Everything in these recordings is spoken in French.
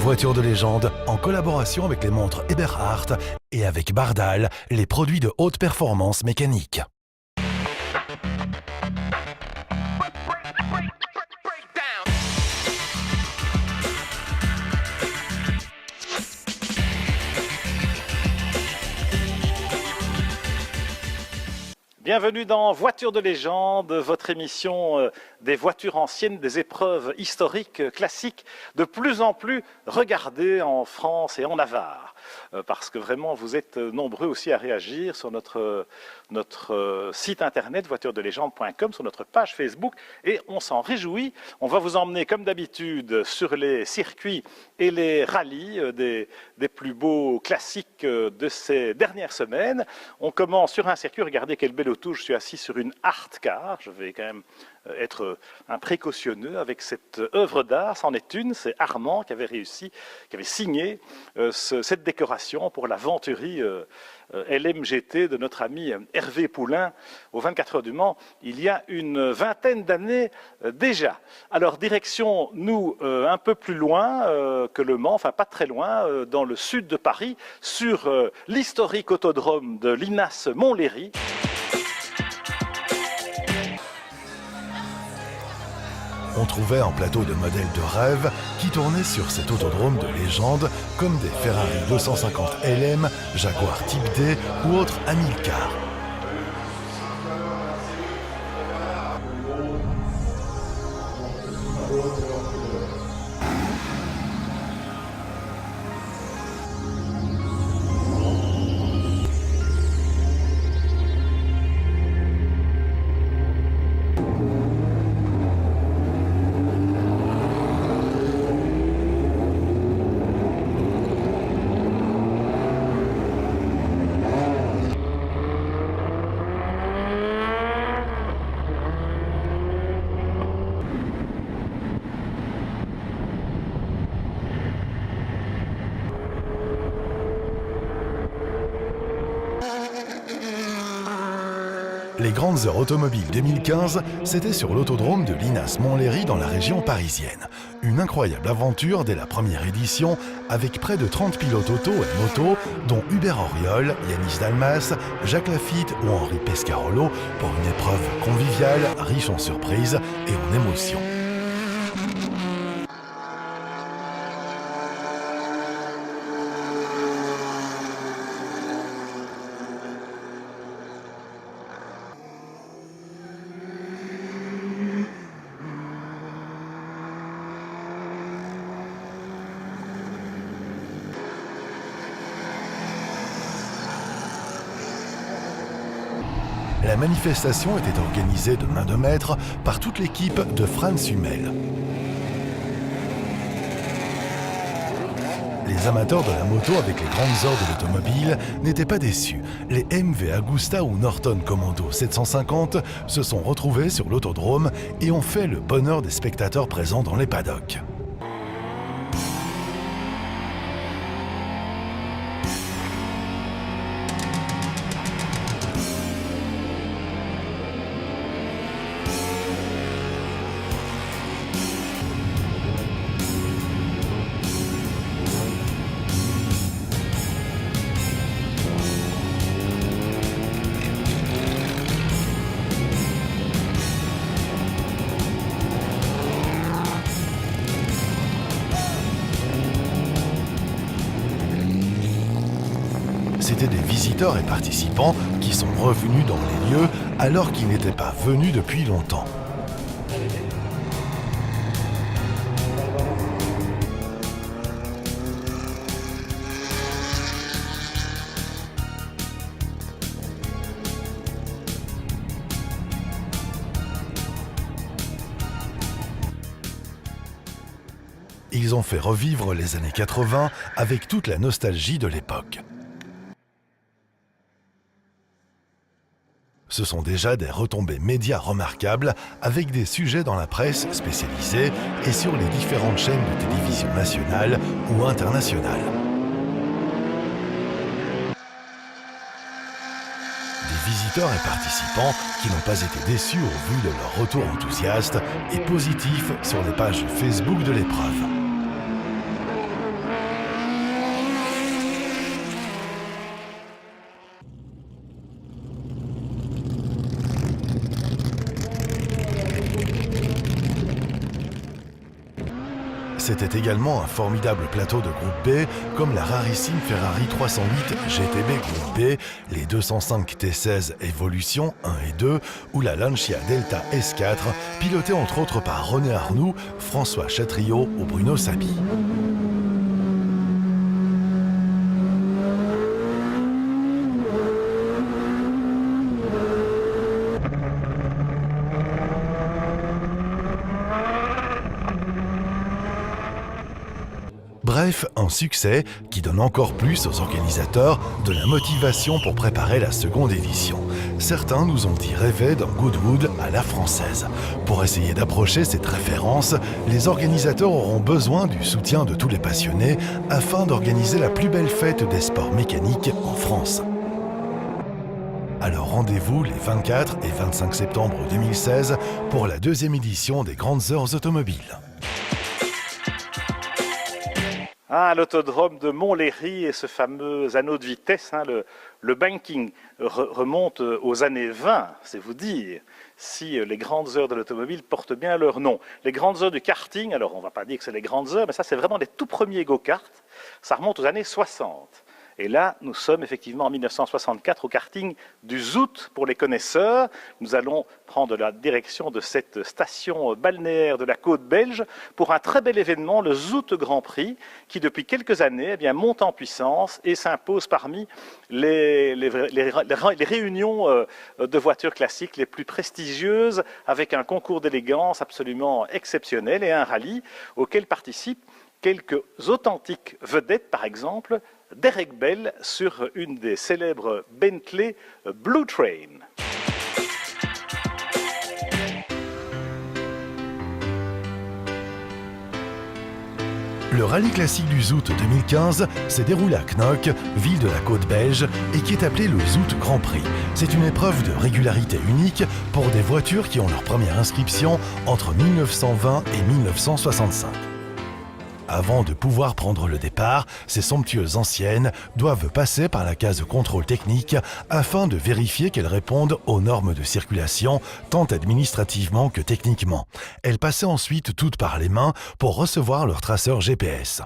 Voiture de légende en collaboration avec les montres Eberhard et avec Bardal, les produits de haute performance mécanique. Bienvenue dans Voiture de légende, votre émission des voitures anciennes, des épreuves historiques, classiques, de plus en plus regardées en France et en Navarre. Parce que vraiment, vous êtes nombreux aussi à réagir sur notre site internet voituredelégende.com, sur notre page Facebook, et on s'en réjouit. On va vous emmener, comme d'habitude, sur les circuits et les rallyes des plus beaux classiques de ces dernières semaines. On commence sur un circuit, regardez quelle belle auto, je suis assis sur une art car, je vais quand même être un précautionneux avec cette œuvre d'art, c'en est une, c'est Armand qui avait signé cette décoration pour la Venturi LMGT de notre ami Hervé Poulain au 24 heures du Mans, il y a une vingtaine d'années déjà. Alors direction, nous, un peu plus loin que le Mans, enfin pas très loin, dans le sud de Paris, sur l'historique autodrome de Linas Montlhéry. On trouvait un plateau de modèles de rêve qui tournaient sur cet autodrome de légende comme des Ferrari 250 LM, Jaguar Type D ou autres Amilcar. Les grandes heures automobiles 2015, c'était sur l'autodrome de Linas Montlhéry dans la région parisienne. Une incroyable aventure dès la première édition, avec près de 30 pilotes auto et moto, dont Hubert Auriol, Yanis Dalmas, Jacques Lafitte ou Henri Pescarolo, pour une épreuve conviviale, riche en surprises et en émotions. La manifestation était organisée de main de maître par toute l'équipe de Franz Hummel. Les amateurs de la moto avec les grandes heures de l'automobile n'étaient pas déçus. Les MV Agusta ou Norton Commando 750 se sont retrouvés sur l'autodrome et ont fait le bonheur des spectateurs présents dans les paddocks. C'étaient des visiteurs et participants qui sont revenus dans les lieux alors qu'ils n'étaient pas venus depuis longtemps. Ils ont fait revivre les années 80 avec toute la nostalgie de l'époque. Ce sont déjà des retombées médias remarquables avec des sujets dans la presse spécialisée et sur les différentes chaînes de télévision nationales ou internationales. Des visiteurs et participants qui n'ont pas été déçus au vu de leur retour enthousiaste et positif sur les pages Facebook de l'épreuve. c'était également un formidable plateau de groupe B, comme la rarissime Ferrari 308 GTB groupe B, les 205 T16 Evolution 1 et 2, ou la Lancia Delta S4, pilotée entre autres par René Arnoux, François Chatriot ou Bruno Sabi. Bref, un succès qui donne encore plus aux organisateurs de la motivation pour préparer la seconde édition. Certains nous ont dit rêver d'un Goodwood à la française. Pour essayer d'approcher cette référence, les organisateurs auront besoin du soutien de tous les passionnés afin d'organiser la plus belle fête des sports mécaniques en France. Alors rendez-vous les 24 et 25 septembre 2016 pour la deuxième édition des Grandes Heures automobiles. Ah, l'autodrome de Montlhéry et ce fameux anneau de vitesse, le banking remonte aux années 20, c'est vous dire si les grandes heures de l'automobile portent bien leur nom. Les grandes heures du karting, alors on ne va pas dire que c'est les grandes heures, mais ça c'est vraiment les tout premiers go-karts, ça remonte aux années 60. Et là, nous sommes effectivement en 1964 au karting du Zout pour les connaisseurs. Nous allons prendre la direction de cette station balnéaire de la côte belge pour un très bel événement, le Zout Grand Prix, qui depuis quelques années monte en puissance et s'impose parmi les réunions de voitures classiques les plus prestigieuses, avec un concours d'élégance absolument exceptionnel et un rallye auquel participent quelques authentiques vedettes, par exemple, Derek Bell sur une des célèbres Bentley Blue Train. Le rallye classique du Zout 2015 s'est déroulé à Knock, ville de la côte belge, et qui est appelé le Zout Grand Prix. C'est une épreuve de régularité unique pour des voitures qui ont leur première inscription entre 1920 et 1965. Avant de pouvoir prendre le départ, ces somptueuses anciennes doivent passer par la case contrôle technique afin de vérifier qu'elles répondent aux normes de circulation, tant administrativement que techniquement. Elles passaient ensuite toutes par les mains pour recevoir leur traceur GPS.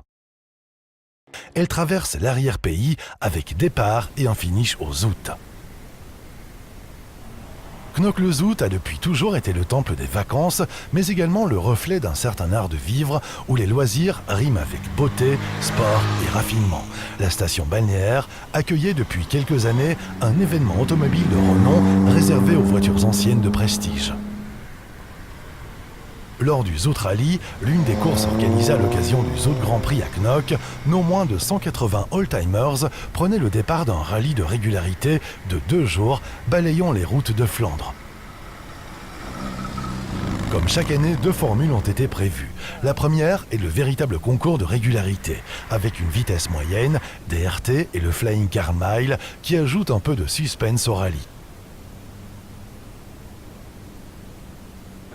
Elles traversent l'arrière-pays avec départ et un finish au Zout. Knock-le-Zout a depuis toujours été le temple des vacances, mais également le reflet d'un certain art de vivre où les loisirs riment avec beauté, sport et raffinement. La station balnéaire accueillait depuis quelques années un événement automobile de renom réservé aux voitures anciennes de prestige. Lors du Zout Rally, l'une des courses organisées à l'occasion du Zout Grand Prix à Knock, non moins de 180 old-timers prenaient le départ d'un rallye de régularité de 2 jours, balayant les routes de Flandre. Comme chaque année, 2 formules ont été prévues. La première est le véritable concours de régularité, avec une vitesse moyenne, des RT et le Flying Car Mile qui ajoutent un peu de suspense au rallye.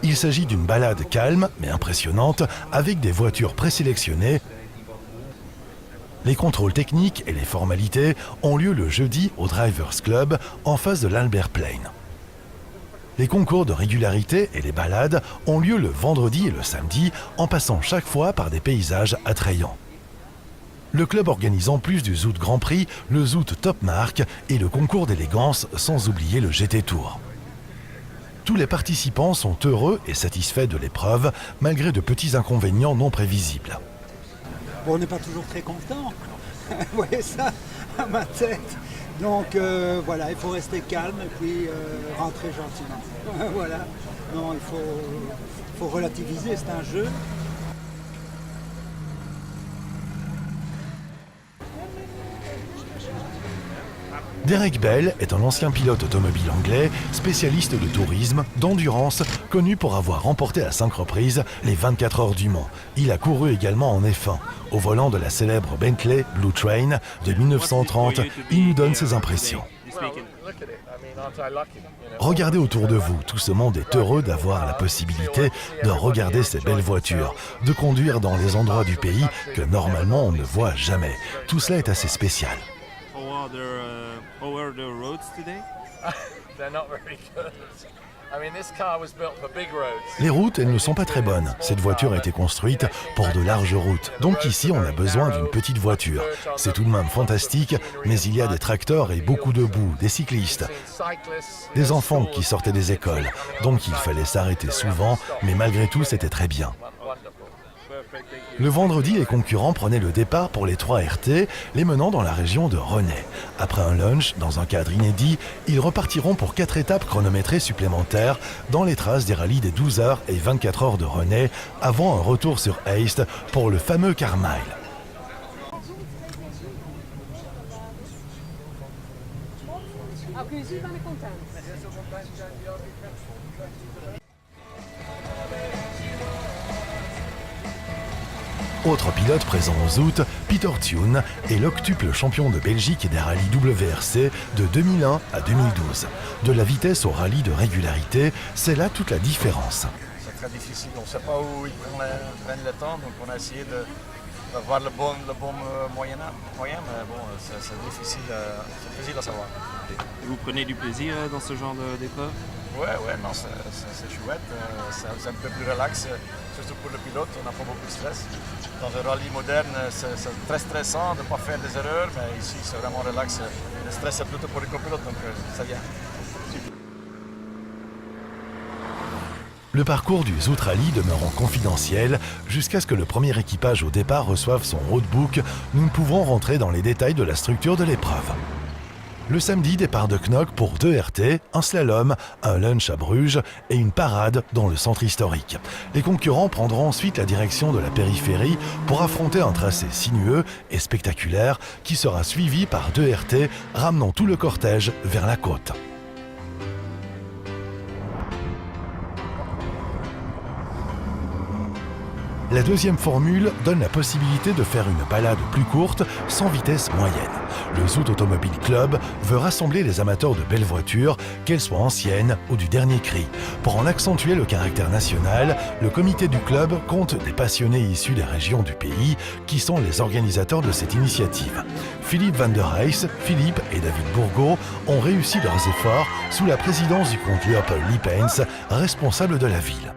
Il s'agit d'une balade calme mais impressionnante avec des voitures présélectionnées. Les contrôles techniques et les formalités ont lieu le jeudi au Drivers Club en face de l'Albert Plain. Les concours de régularité et les balades ont lieu le vendredi et le samedi en passant chaque fois par des paysages attrayants. Le club organise en plus du Zout Grand Prix le Zout Top Mark et le concours d'élégance sans oublier le GT Tour. Tous les participants sont heureux et satisfaits de l'épreuve, malgré de petits inconvénients non prévisibles. Bon, on n'est pas toujours très content, vous voyez ça à ma tête. Donc voilà, il faut rester calme et puis rentrer gentiment. Voilà, non, il faut relativiser, c'est un jeu. Derek Bell est un ancien pilote automobile anglais, spécialiste de tourisme, d'endurance, connu pour avoir remporté à 5 reprises les 24 heures du Mans. Il a couru également en F1. Au volant de la célèbre Bentley Blue Train de 1930, il nous donne ses impressions. Regardez autour de vous, tout ce monde est heureux d'avoir la possibilité de regarder ces belles voitures, de conduire dans les endroits du pays que normalement on ne voit jamais. Tout cela est assez spécial. How are the roads today? They're not very good. Les routes, elles ne sont pas très bonnes. Cette voiture a été construite pour de larges routes. Donc ici, on a besoin d'une petite voiture. C'est tout de même fantastique, mais il y a des tracteurs et beaucoup de boue, des cyclistes, des enfants qui sortaient des écoles. Donc il fallait s'arrêter souvent, mais malgré tout, c'était très bien. Le vendredi, les concurrents prenaient le départ pour les 3 RT, les menant dans la région de Renaix. Après un lunch, dans un cadre inédit, ils repartiront pour 4 étapes chronométrées supplémentaires dans les traces des rallyes des 12 heures et 24 heures de Renaix, avant un retour sur Heist pour le fameux Carmyle. Autre pilote présent aux août, Peter Thune est l'octuple champion de Belgique des rallyes WRC de 2001 à 2012. De la vitesse au rallye de régularité, c'est là toute la différence. C'est très difficile, on ne sait pas où ils prennent le temps, donc on a essayé d'avoir le bon moyen, mais bon, c'est difficile à savoir. Vous prenez du plaisir dans ce genre d'épreuve? Ouais, non, c'est chouette, c'est un peu plus relax, surtout pour le pilote, on n'a pas beaucoup de stress. Dans un rallye moderne, c'est très stressant de ne pas faire des erreurs, mais ici c'est vraiment relax. Le stress c'est plutôt pour les copilotes, donc c'est bien. Le parcours du Zout Rally demeurant confidentiel, jusqu'à ce que le premier équipage au départ reçoive son roadbook, nous ne pouvons rentrer dans les détails de la structure de l'épreuve. Le samedi, départ de Knock pour 2 RT, un slalom, un lunch à Bruges et une parade dans le centre historique. Les concurrents prendront ensuite la direction de la périphérie pour affronter un tracé sinueux et spectaculaire qui sera suivi par 2 RT, ramenant tout le cortège vers la côte. La deuxième formule donne la possibilité de faire une balade plus courte, sans vitesse moyenne. Le Zout Automobile Club veut rassembler les amateurs de belles voitures, qu'elles soient anciennes ou du dernier cri. Pour en accentuer le caractère national, le comité du club compte des passionnés issus des régions du pays, qui sont les organisateurs de cette initiative. Philippe Van der Heijs, Philippe et David Bourgault ont réussi leurs efforts sous la présidence du comte Leopold Lippens, responsable de la ville.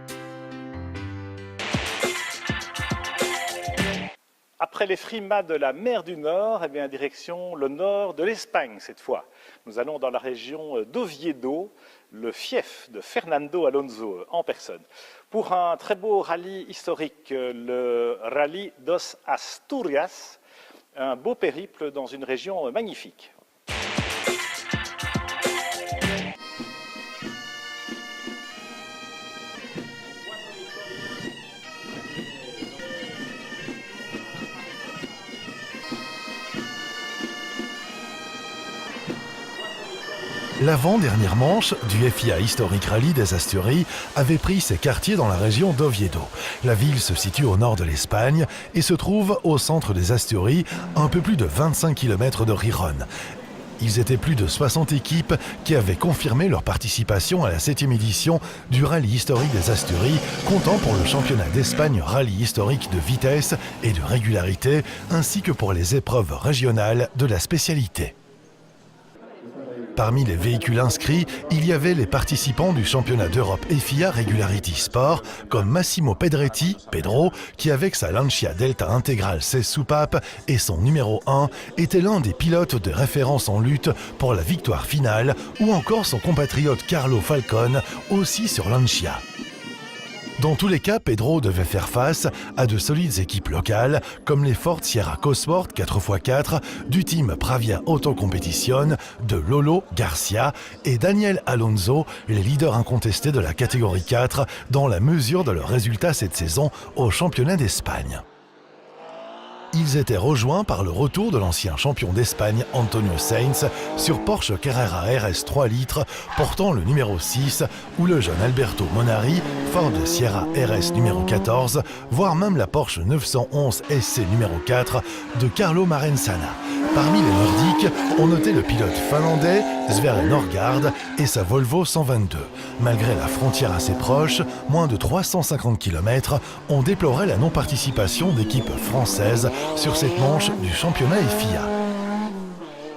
Après les frimas de la mer du Nord, eh bien, direction le nord de l'Espagne cette fois. Nous allons dans la région d'Oviedo, le fief de Fernando Alonso en personne. Pour un très beau rallye historique, le Rally dos Asturias, un beau périple dans une région magnifique. L'avant-dernière manche du FIA Historic Rally des Asturies avait pris ses quartiers dans la région d'Oviedo. La ville se situe au nord de l'Espagne et se trouve au centre des Asturies, un peu plus de 25 km de Gijón. Ils étaient plus de 60 équipes qui avaient confirmé leur participation à la 7e édition du Rallye historique des Asturies, comptant pour le championnat d'Espagne rallye historique de vitesse et de régularité, ainsi que pour les épreuves régionales de la spécialité. Parmi les véhicules inscrits, il y avait les participants du championnat d'Europe FIA Regularity Sport, comme Massimo Pedretti, Pedro, qui avec sa Lancia Delta intégrale 16 soupapes et son numéro 1, était l'un des pilotes de référence en lutte pour la victoire finale, ou encore son compatriote Carlo Falcone, aussi sur Lancia. Dans tous les cas, Pedro devait faire face à de solides équipes locales, comme les Ford Sierra Cosworth 4x4 du team Pravia Auto Competition, de Lolo Garcia et Daniel Alonso, les leaders incontestés de la catégorie 4, dans la mesure de leurs résultats cette saison au championnat d'Espagne. Ils étaient rejoints par le retour de l'ancien champion d'Espagne Antonio Sainz sur Porsche Carrera RS 3 litres portant le numéro 6 ou le jeune Alberto Monari, Ford Sierra RS numéro 14, voire même la Porsche 911 SC numéro 4 de Carlo Marenzana. Parmi les Nordiques, on notait le pilote finlandais Sverre Norgard et sa Volvo 122. Malgré la frontière assez proche, moins de 350 km, on déplorait la non-participation d'équipes françaises sur cette manche du championnat FIA.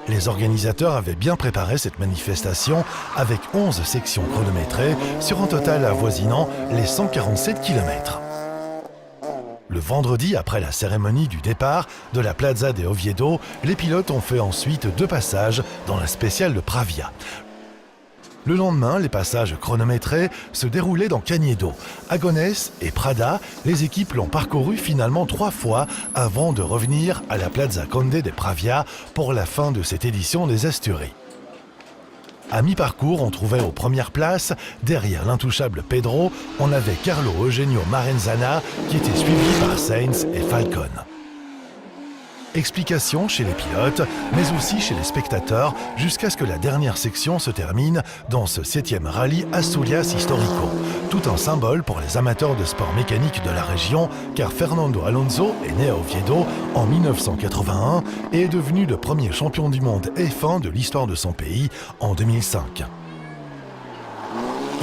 Les organisateurs avaient bien préparé cette manifestation avec 11 sections chronométrées sur un total avoisinant les 147 km. Le vendredi, après la cérémonie du départ de la Plaza de Oviedo, les pilotes ont fait ensuite 2 passages dans la spéciale de Pravia. Le lendemain, les passages chronométrés se déroulaient dans Cañedo. Agonés et Prada, les équipes l'ont parcouru finalement 3 fois avant de revenir à la Plaza Conde de Pravia pour la fin de cette édition des Asturies. À mi-parcours, on trouvait aux premières places, derrière l'intouchable Pedro, on avait Carlo Eugenio Marenzana qui était suivi par Sainz et Falcon. Explication chez les pilotes, mais aussi chez les spectateurs, jusqu'à ce que la dernière section se termine dans ce 7e rallye Asturias Histórico. Tout un symbole pour les amateurs de sport mécanique de la région, car Fernando Alonso est né à Oviedo en 1981 et est devenu le premier champion du monde F1 de l'histoire de son pays en 2005.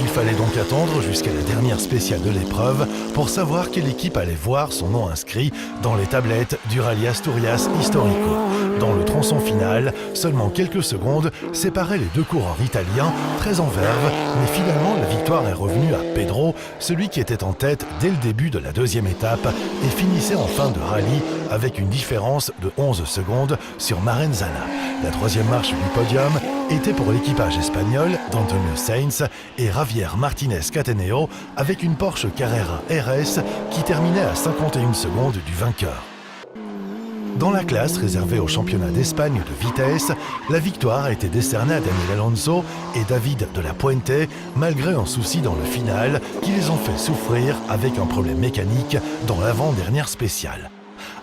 Il fallait donc attendre jusqu'à la dernière spéciale de l'épreuve pour savoir quelle équipe allait voir son nom inscrit dans les tablettes du rallye Asturias Histórico. Dans le tronçon final, seulement quelques secondes séparaient les 2 coureurs italiens, très en verve, mais finalement la victoire est revenue à Pedro, celui qui était en tête dès le début de la 2e étape et finissait en fin de rallye avec une différence de 11 secondes sur Marenzana. La 3e marche du podium était pour l'équipage espagnol d'Antonio Sainz et Javier Martinez Cateneo avec une Porsche Carrera RS qui terminait à 51 secondes du vainqueur. Dans la classe réservée au championnat d'Espagne de vitesse, la victoire a été décernée à Daniel Alonso et David de la Puente malgré un souci dans le final qui les ont fait souffrir avec un problème mécanique dans l'avant-dernière spéciale.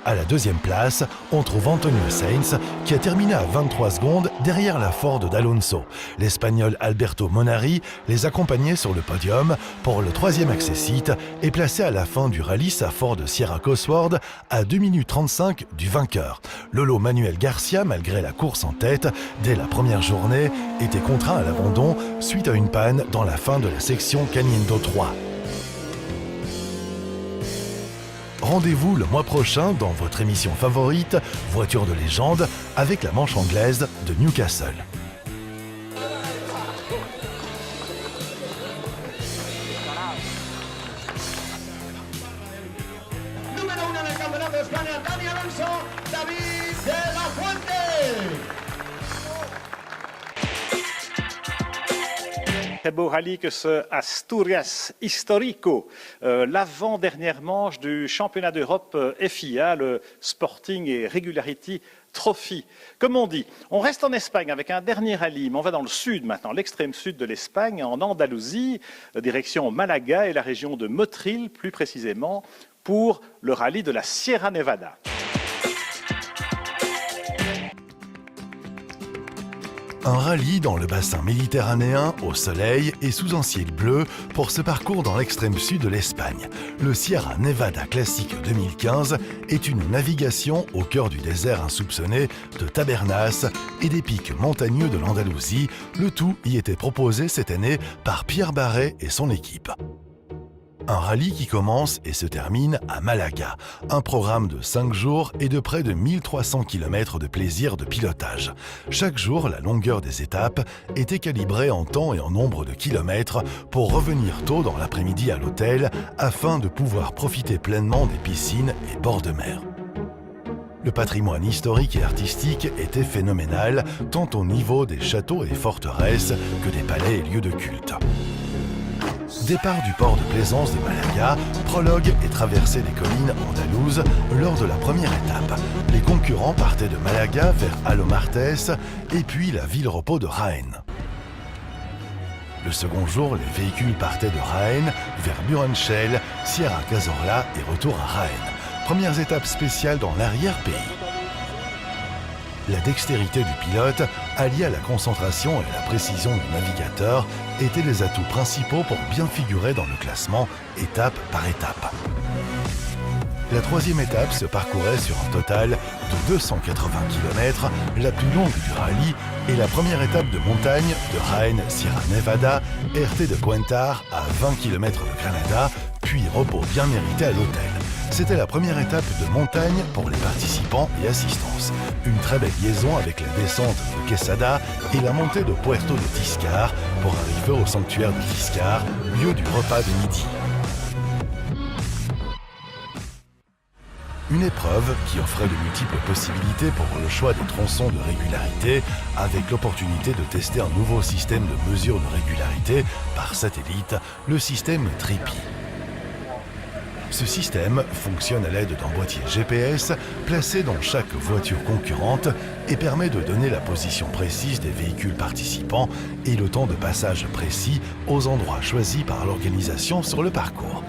À la 2e place, on trouve Antonio Sainz qui a terminé à 23 secondes derrière la Ford d'Alonso. L'Espagnol Alberto Monari les accompagnait sur le podium pour le 3e accessite et placé à la fin du rallye sa Ford Sierra Cosworth à 2 minutes 35 du vainqueur. Lolo Manuel Garcia, malgré la course en tête, dès la première journée, était contraint à l'abandon suite à une panne dans la fin de la section Cañedo 3. Rendez-vous le mois prochain dans votre émission favorite, Voiture de légende, avec la manche anglaise de Newcastle. Número 1 del Campeonato de España, Dani Alonso, David de la Fuente. Très beau rallye que ce Asturias Histórico, l'avant-dernière manche du championnat d'Europe FIA, le Sporting et Regularity Trophy. Comme on dit, on reste en Espagne avec un dernier rallye, mais on va dans le sud maintenant, l'extrême sud de l'Espagne, en Andalousie, direction Malaga et la région de Motril, plus précisément, pour le rallye de la Sierra Nevada. Un rallye dans le bassin méditerranéen, au soleil et sous un ciel bleu pour ce parcours dans l'extrême sud de l'Espagne. Le Sierra Nevada Classic 2015 est une navigation au cœur du désert insoupçonné de Tabernas et des pics montagneux de l'Andalousie. Le tout y était proposé cette année par Pierre Barret et son équipe. Un rallye qui commence et se termine à Malaga. Un programme de 5 jours et de près de 1300 km de plaisir de pilotage. Chaque jour, la longueur des étapes était calibrée en temps et en nombre de kilomètres pour revenir tôt dans l'après-midi à l'hôtel afin de pouvoir profiter pleinement des piscines et bords de mer. Le patrimoine historique et artistique était phénoménal, tant au niveau des châteaux et forteresses que des palais et lieux de culte. Départ du port de plaisance de Malaga, prologue et traversée des collines andalouses lors de la première étape. Les concurrents partaient de Malaga vers Alomartes et puis la ville-repos de Jaén. Le second jour, les véhicules partaient de Jaén vers Buranchel, Sierra Cazorla et retour à Jaén. Premières étapes spéciales dans l'arrière-pays. La dextérité du pilote, alliée à la concentration et la précision du navigateur, étaient les atouts principaux pour bien figurer dans le classement, étape par étape. La troisième étape se parcourait sur un total de 280 km, la plus longue du rallye, et la première étape de montagne de Jaén Sierra Nevada, RT de Cuentar à 20 km de Granada, puis repos bien mérité à l'hôtel. C'était la première étape de montagne pour les participants et assistance. Une très belle liaison avec la descente de Quesada et la montée de Puerto de Tiscar pour arriver au sanctuaire de Tiscar, lieu du repas de midi. Une épreuve qui offrait de multiples possibilités pour le choix des tronçons de régularité, avec l'opportunité de tester un nouveau système de mesure de régularité par satellite, le système Tripi. Ce système fonctionne à l'aide d'un boîtier GPS placé dans chaque voiture concurrente et permet de donner la position précise des véhicules participants et le temps de passage précis aux endroits choisis par l'organisation sur le parcours.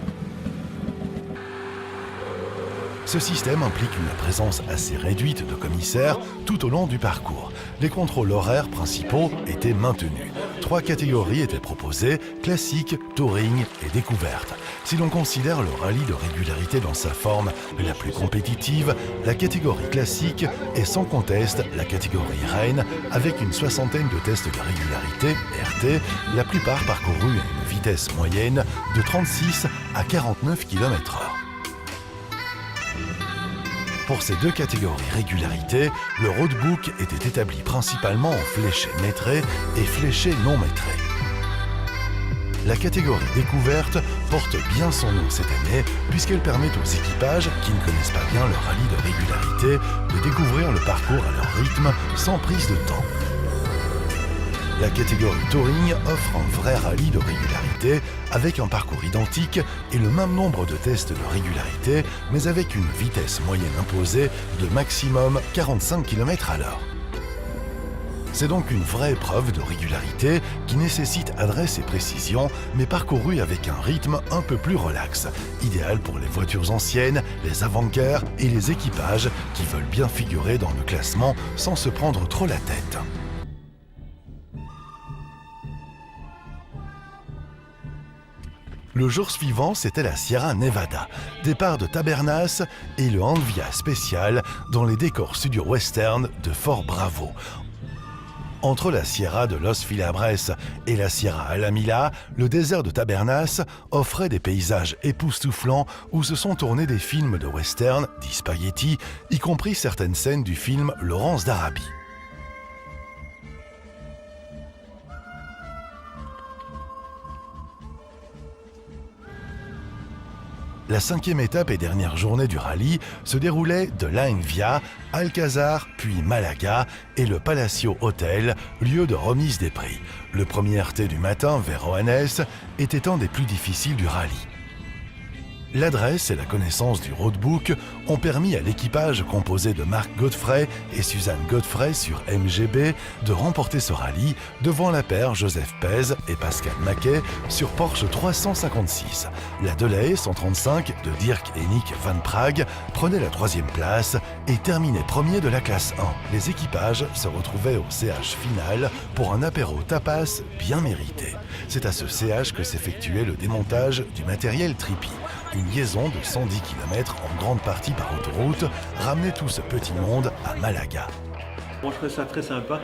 Ce système implique une présence assez réduite de commissaires tout au long du parcours. Les contrôles horaires principaux étaient maintenus. 3 catégories étaient proposées, classique, touring et découverte. Si l'on considère le rallye de régularité dans sa forme la plus compétitive, la catégorie classique est sans conteste la catégorie reine avec une soixantaine de tests de régularité, RT, la plupart parcourus à une vitesse moyenne de 36 à 49 km/h. Pour ces 2 catégories régularité, le roadbook était établi principalement en fléché métré et fléché non métré. La catégorie découverte porte bien son nom cette année puisqu'elle permet aux équipages qui ne connaissent pas bien le rallye de régularité de découvrir le parcours à leur rythme sans prise de temps. La catégorie Touring offre un vrai rallye de régularité avec un parcours identique et le même nombre de tests de régularité, mais avec une vitesse moyenne imposée de maximum 45 km/h. C'est donc une vraie épreuve de régularité qui nécessite adresse et précision, mais parcourue avec un rythme un peu plus relax, idéal pour les voitures anciennes, les avant-cars et les équipages qui veulent bien figurer dans le classement sans se prendre trop la tête. Le jour suivant, c'était la Sierra Nevada, départ de Tabernas et le Envia spécial dans les décors studio western de Fort Bravo. Entre la Sierra de Los Filabres et la Sierra Alamila, le désert de Tabernas offrait des paysages époustouflants où se sont tournés des films de western, dits spaghetti, y compris certaines scènes du film Laurence d'Arabie. La 5e étape et dernière journée du rallye se déroulait de La Envia, Alcazar, puis Malaga et le Palacio Hotel, lieu de remise des prix. Le premier RT du matin vers Oanes était un des plus difficiles du rallye. L'adresse et la connaissance du roadbook ont permis à l'équipage composé de Marc Godfrey et Suzanne Godfrey sur MGB de remporter ce rallye devant la paire Joseph Pez et Pascal Maquet sur Porsche 356. La Delahaye 135 de Dirk et Nick Van Praag prenait la 3e place et terminait premier de la classe 1. Les équipages se retrouvaient au CH final pour un apéro tapas bien mérité. C'est à ce CH que s'effectuait le démontage du matériel Tripi. Une liaison de 110 km en grande partie par autoroute ramenait tout ce petit monde à Malaga. Moi je trouvais ça très sympa.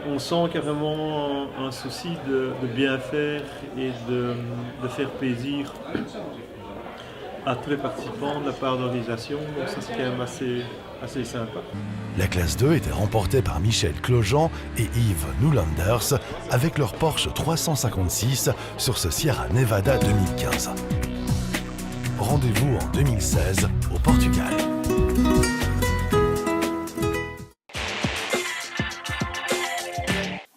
On sent qu'il y a vraiment un souci de bien faire et de faire plaisir à tous les participants de la part de l'organisation. Donc ça c'est quand même assez sympa. La classe 2 était remportée par Michel Clojean et Yves Noulanders avec leur Porsche 356 sur ce Sierra Nevada 2015. Rendez-vous en 2016 au Portugal.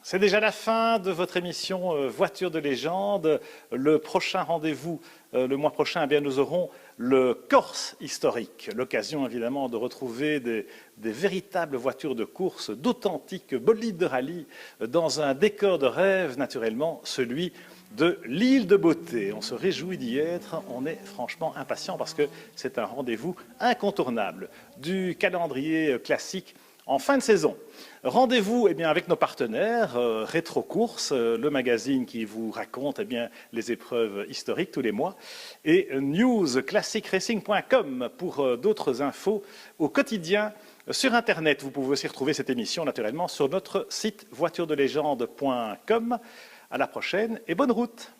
C'est déjà la fin de votre émission Voiture de légende. Le prochain rendez-vous, le mois prochain, eh bien, nous aurons le Corse historique. L'occasion évidemment de retrouver des véritables voitures de course, d'authentiques bolides de rallye dans un décor de rêve, naturellement, celui de l'île de Beauté. On se réjouit d'y être, on est franchement impatient parce que c'est un rendez-vous incontournable du calendrier classique en fin de saison. Rendez-vous avec nos partenaires, Rétro Course, le magazine qui vous raconte les épreuves historiques tous les mois, et newsclassicracing.com pour d'autres infos au quotidien sur Internet. Vous pouvez aussi retrouver cette émission naturellement sur notre site voituredelégende.com. À la prochaine et bonne route!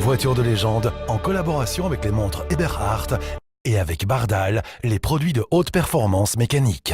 Voitures de légende en collaboration avec les montres Eberhard et avec Bardal, les produits de haute performance mécanique.